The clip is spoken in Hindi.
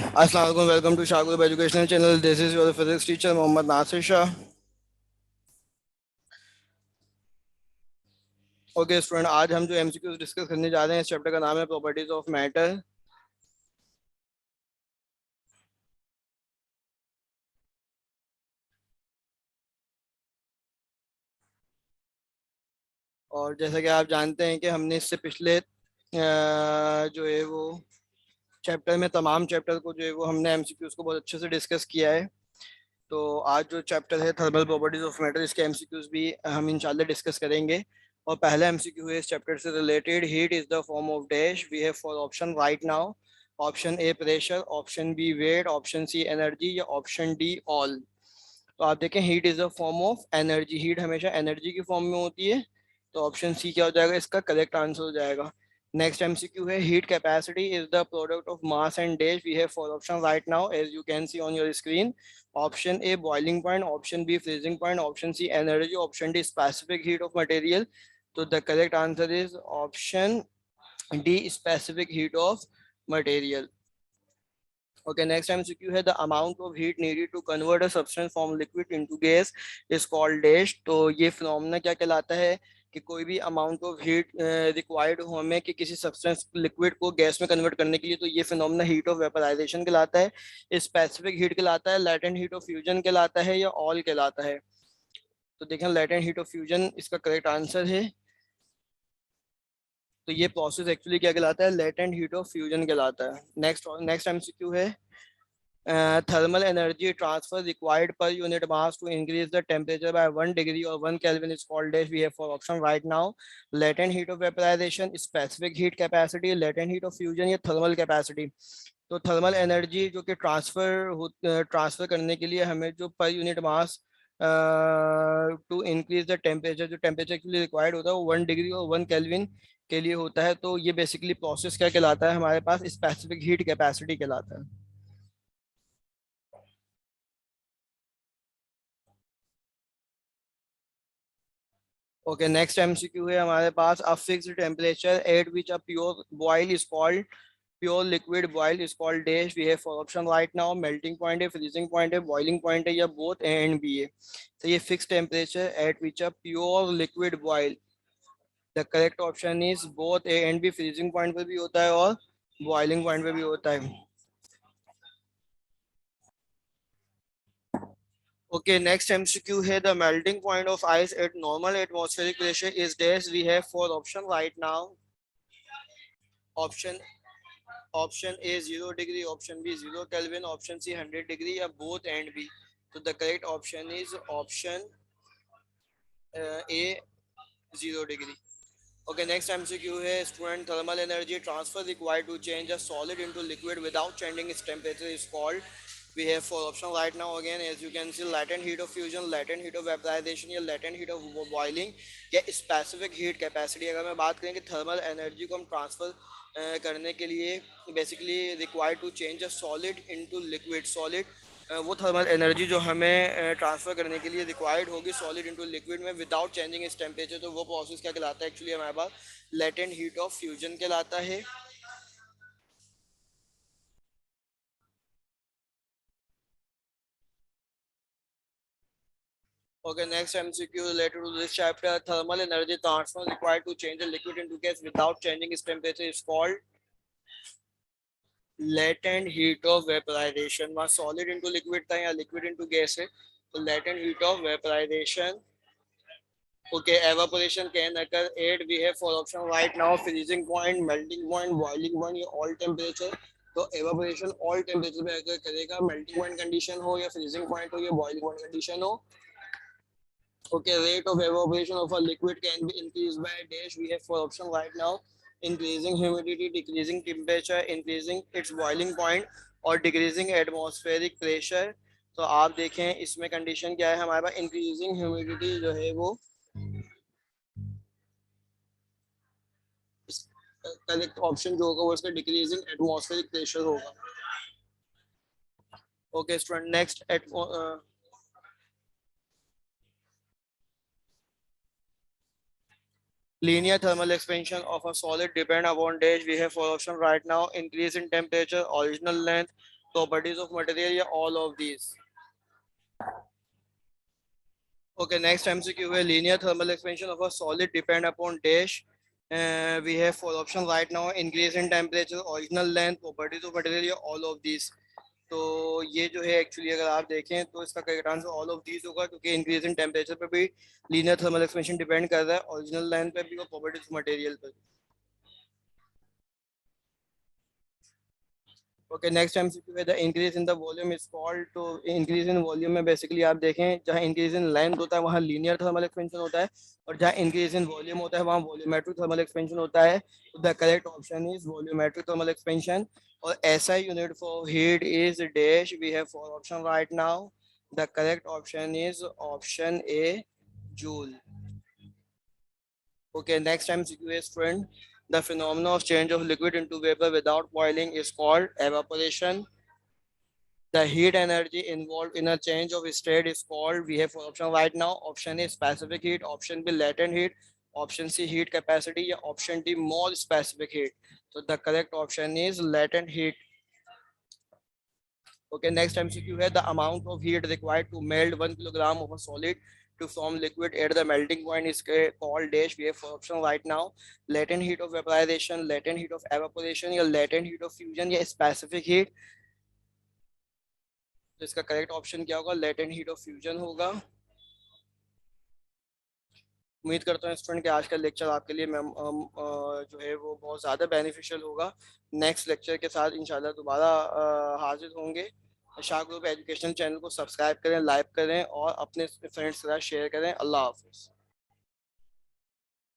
अस्सलाम वालेकुम, वेलकम टू शागुब educational channel. This is your physics teacher Mohammad Nasir Shah. Okay student, आज हम जो एमसीक्यूज डिस्कस करने जा रहे हैं, इस चैप्टर का नाम है प्रॉपर्टीज ऑफ मैटर। और जैसा कि आप जानते हैं कि हमने इससे पिछले जो है वो चैप्टर में तमाम चैप्टर को जो है वो हमने एमसीक्यूज को बहुत अच्छे से डिस्कस किया है। तो आज जो चैप्टर है थर्मल प्रॉपर्टीज ऑफ मैटर, इसके एमसीक्यूज भी हम इंशाल्लाह डिस्कस करेंगे। और पहला एमसीक्यू है इस चैप्टर से related, heat is the form of dash we have four option right now. Option A pressure, option B weight, option C energy या ऑप्शन डी ऑल। तो आप देखें, heat is the form of energy, heat हमेशा एनर्जी की फॉर्म में होती है। तो ऑप्शन सी क्या हो जाएगा, इसका करेक्ट आंसर हो जाएगा। नेक्स्ट एमसीक्यू है, heat capacity is the product of mass and dash we have four option right now as you can see on your screen. Option A boiling point, option B freezing point, option C energy, option D specific heat of material. तो the correct answer is option D specific heat of material. Okay, next MCQ है, the amount of heat needed to convert a substance from liquid into gas is called dash। तो ये फिनोमेना क्या कहलाता है कि कोई भी अमाउंट ऑफ हीट रिक्वायर्ड हो हमें कि किसी सब्सटेंस लिक्विड को गैस में कन्वर्ट करने के लिए, तो ये फिनोमेना हीट ऑफ वेपराइजेशन कहलाता है, स्पेसिफिक हीट कहलाता है, लैटेंट हीट ऑफ फ्यूजन कहलाता है या ऑल कहलाता है। तो देखें, लैटेंट हीट ऑफ फ्यूजन इसका करेक्ट आंसर है। तो ये प्रोसेस एक्चुअली क्या कहलाता है, लेटेंट हीट ऑफ फ्यूजन कहलाता है। नेक्स्ट नेक्स्ट एमसीक्यू है, thermal energy transfer required per unit mass to increase the temperature by 1 degree or 1 Kelvin is called as we have for option right now, latent heat of vaporization, specific heat capacity, latent heat of fusion या thermal capacity। तो थर्मल एनर्जी जो कि ट्रांसफर करने के लिए हमें जो per unit mass to increase the temperature, जो टेम्परेचर के लिए रिक्वायर्ड होता है वो 1 डिग्री और 1 केल्विन के लिए होता है। तो ये बेसिकली प्रोसेस क्या कहलाता है, हमारे पास स्पेसिफिक हीट कैपेसिटी कहलाता है। ओके, नेक्स्ट एमसीक्यू है हमारे पास, a fixed temperature at which a pure boil is called, pure liquid boil is called dash we have four option right now, melting point है, फ्रीजिंग पॉइंट है, बॉइलिंग पॉइंट है या बोथ ए एंड बी है। तो ये fix temperature at which a pure liquid boil, the correct option is both A and B, freezing point पे भी होता है और बॉइलिंग पॉइंट पे भी होता है। Okay, next MCQ है, the melting point of ice at normal atmospheric pressure is dash we have for option right now। Option option A 0 degree, option B 0 kelvin, option C 100 degree या बोथ एंड बी। तो the correct option is option A 0 degree. Okay, next MCQ है, student, thermal energy transfer required to change a solid into liquid without changing its temperature is called. we have for option right now again as you can see, latent heat of fusion, latent heat of vaporization या latent heat of boiling या specific heat capacity। अगर मैं बात करें कि थर्मल एनर्जी को हम ट्रांसफर करने के लिए basically required to change a solid into liquid, solid वो थर्मल एनर्जी जो हमें ट्रांसफर करने के लिए रिक्वायर्ड होगी सॉलिड इनटू लिक्विड में विदाउट चेंजिंग इस टेम्परेचर, तो वो प्रोसेस क्या कहलाता है, एक्चुअली हमारे पास लेटेंट हीट ऑफ फ्यूजन कहलाता है। Okay, next MCQ related to this chapter, thermal energy transfer required to change a liquid into gas without changing its temperature is called latent heat of vaporization। वहाँ solid into liquid था या liquid into gas है, तो latent heat of vaporization। Okay, evaporation can occur at we have for option right now, freezing point, melting point, boiling point या all temperature। तो evaporation all temperature पे अगर करेगा, melting point condition हो या freezing point हो या boiling point condition हो। Okay, rate of evaporation of a liquid can be increased by dash we have for option right now, increasing humidity, decreasing temperature, increasing its boiling point और decreasing atmospheric pressure। तो आप देखें इसमें कंडीशन क्या है हमारे पास, इंक्रीजिंग ह्यूमिडिटी जो है वो करेक्ट ऑप्शन जो होगा वो इसका डिक्रीजिंग एटमॉस्फेरिक प्रेशर होगा। Okay student, next linear thermal expansion of a solid depend upon dash we have for option right now, increase in temperature, original length। Properties of material या all of these? Okay, next MCQ है linear thermal expansion of a solid depend upon dash. We have four options right now: increase in temperature, original length, properties of material या all of these. तो ये जो है एक्चुअली अगर आप देखें तो इसका correct answer all of these होगा, क्योंकि इंक्रीज इन टेम्परेचर पे भी लीनियर थर्मल एक्सपेंशन डिपेंड कर रहा है, ओरिजिनल लेंथ पे भी और प्रॉपर्टीज ऑफ मटेरियल पे। ओके, नेक्स्ट एमसीक्यू है the increase in the volume is called. तो इंक्रीज इन वॉल्यूम में बेसिकली आप देखें जहाँ इंक्रीज इन लेंथ होता है वहाँ लीनियर थर्मल एक्सपेंशन होता है, और जहाँ इंक्रीज इन वॉल्यूम होता है वहाँ वॉल्यूमेट्रिक थर्मल एक्सपेंशन होता है। The correct option is volumetric thermal expansion. और SI unit for heat is dash. We have four option right now. The correct option is option A, joule. Okay, next MCQ is friend. The phenomenon of change of liquid into vapor without boiling is called evaporation. The heat energy involved in a change of state is called, we have four options right now. Option A, specific heat. Option B, latent heat. Option C, heat capacity. Option D, mole specific heat. So the correct option is latent heat. Okay, next MCQ है the amount of heat required to melt 1 kilogram of a solid to form liquid at the melting point is called dash. We have four options right now: latent heat of vaporization, latent heat of evaporation या latent heat of fusion या specific heat. तो इसका करेक्ट ऑप्शन क्या होगा? लेटेंट हीट ऑफ फ्यूजन होगा। उम्मीद करता हूँ स्टूडेंट कि आज का लेक्चर आपके लिए मैम जो है वो बहुत ज़्यादा बेनिफिशियल होगा। नेक्स्ट लेक्चर के साथ इंशाल्लाह दोबारा हाजिर होंगे। शाह ग्रुप एजुकेशन चैनल को सब्सक्राइब करें, लाइक करें और अपने फ्रेंड्स के साथ शेयर करें। अल्लाह हाफिज़।